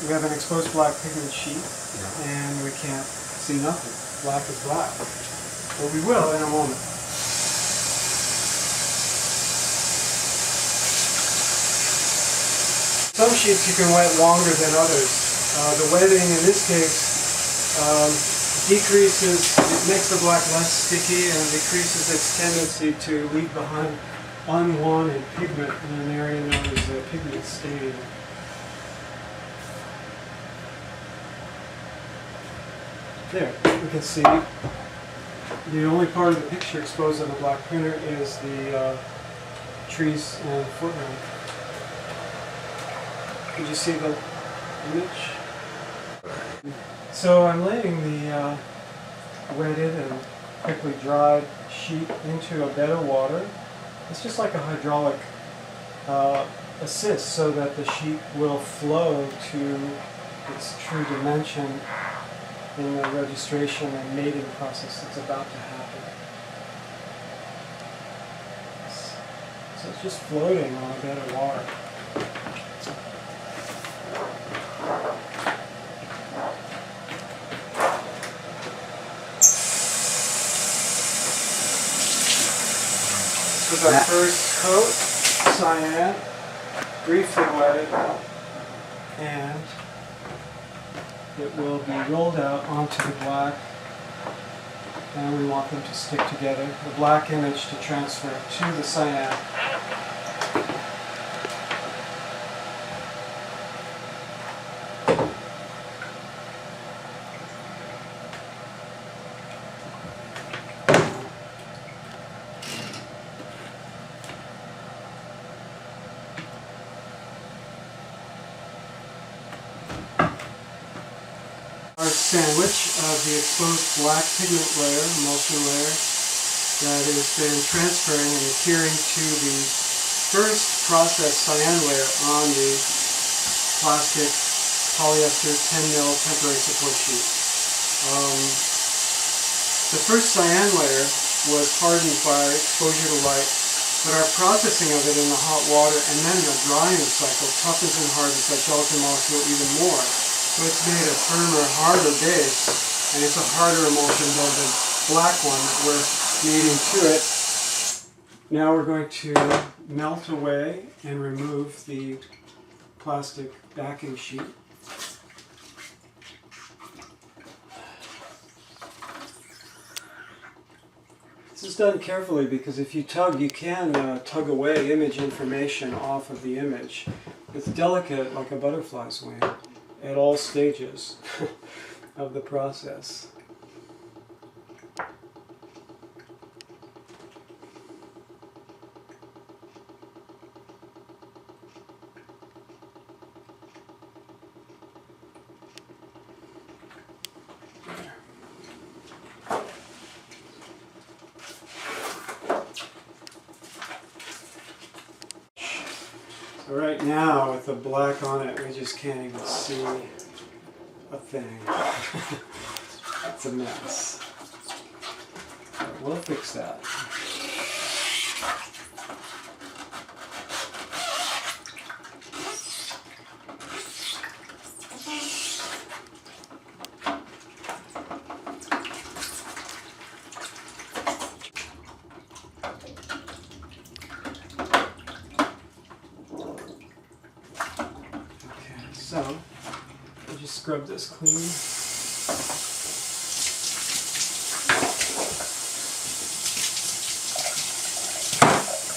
we have an exposed black pigment sheet, and we can't see nothing. Black is black. But we will in a moment. Some sheets you can wet longer than others. The wetting in this case decreases, it makes the black less sticky and decreases its tendency to leave behind unwanted pigment in an area known as a pigment stain. There, we can see the only part of the picture exposed on the black printer is the trees and the foreground. Did you see the image? So I'm laying the wetted and quickly dried sheet into a bed of water. It's just like a hydraulic assist so that the sheet will flow to its true dimension in the registration and mating process that's about to happen. So it's just floating on a bed of water. This is our first coat, cyan, briefly wetted, and it will be rolled out onto the black, and we want them to stick together. The black image to transfer to the cyan. Our sandwich of the exposed black pigment layer, emulsion layer, that has been transferring and adhering to the first processed cyan layer on the plastic polyester 10 mil temporary support sheet. The first cyan layer was hardened by exposure to light, but our processing of it in the hot water and then the drying cycle toughens and hardens that gelatin molecule even more. So it's made a firmer, harder base, and it's a harder emulsion than the black one that we're kneading to it. Now we're going to melt away and remove the plastic backing sheet. This is done carefully because if you tug, you can tug away image information off of the image. It's delicate like a butterfly's wing at all stages of the process. So right now with the black on it, we just can't even see a thing. It's a mess. But we'll fix that. Okay, so I'll just scrub this clean.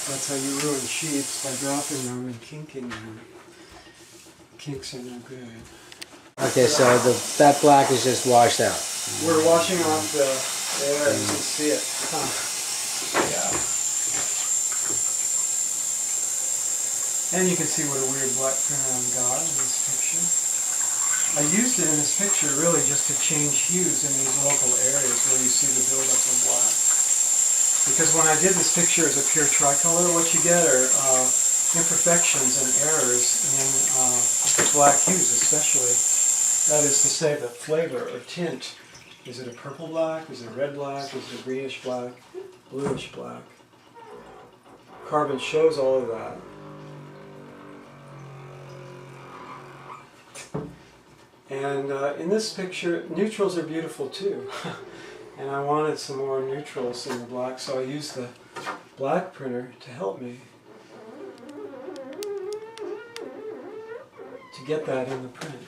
That's how you ruin sheets, by dropping them and kinking them. Kinks are no good. Okay, so that black is just washed out. We're washing off the air, you can see it. Yeah. And you can see what a weird black printer I've got in this picture. I used it in this picture really just to change hues in these local areas where you see the buildup of black. Because when I did this picture as a pure tricolor, what you get are imperfections and errors in black hues especially. That is to say the flavor or tint. Is it a purple black? Is it a red black? Is it a greenish black? Bluish black? Carbon shows all of that. And in this picture, neutrals are beautiful too. And I wanted some more neutrals in the black, so I used the black printer to help me to get that in the print.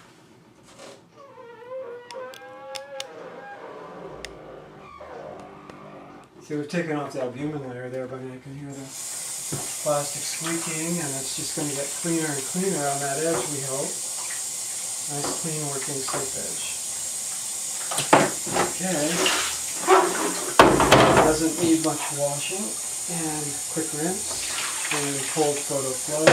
See, we've taken off the albumin layer there, but I can hear the plastic squeaking, and it's just going to get cleaner and cleaner on that edge, we hope. Nice clean working slip edge. Okay. Doesn't need much washing, and quick rinse, and cold photo flood.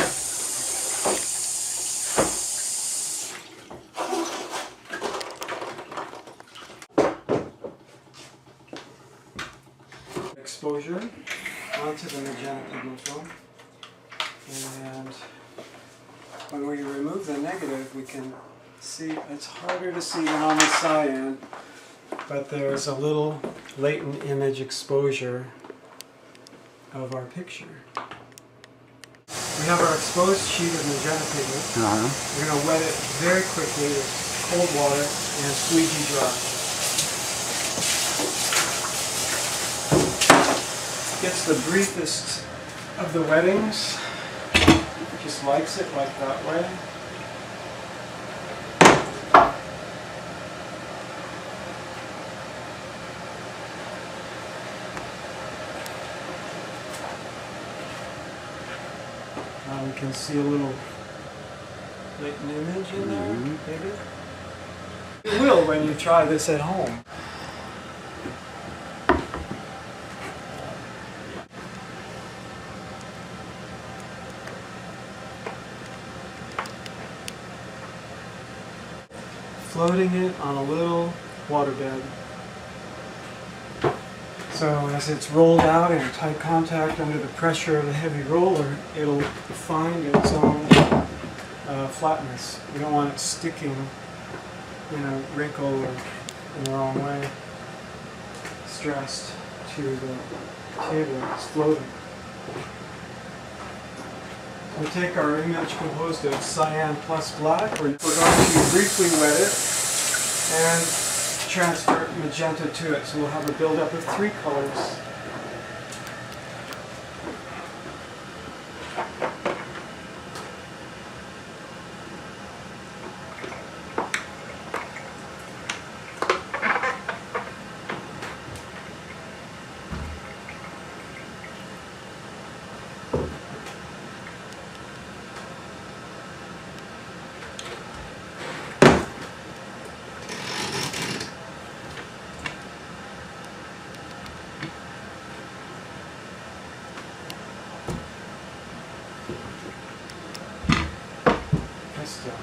Exposure onto the magenta pigment film, and when we remove the negative, we can see it's harder to see than on the cyan, but there's a little latent image exposure of our picture. We have our exposed sheet of magenta pigment. We're going to wet it very quickly with cold water and squeegee dry. Gets the briefest of the wettings. Just likes it like that way. Now we can see a little latent image in there, maybe. You will when you try this at home. Floating it on a little waterbed. So as it's rolled out in tight contact under the pressure of the heavy roller, it'll find its own flatness. We don't want it sticking in a wrinkle or in the wrong way, stressed to the table. It's floating. We take our image composed of cyan plus black. We're going to briefly wet it and transfer magenta to it. So we'll have a buildup of 3 colors. Still.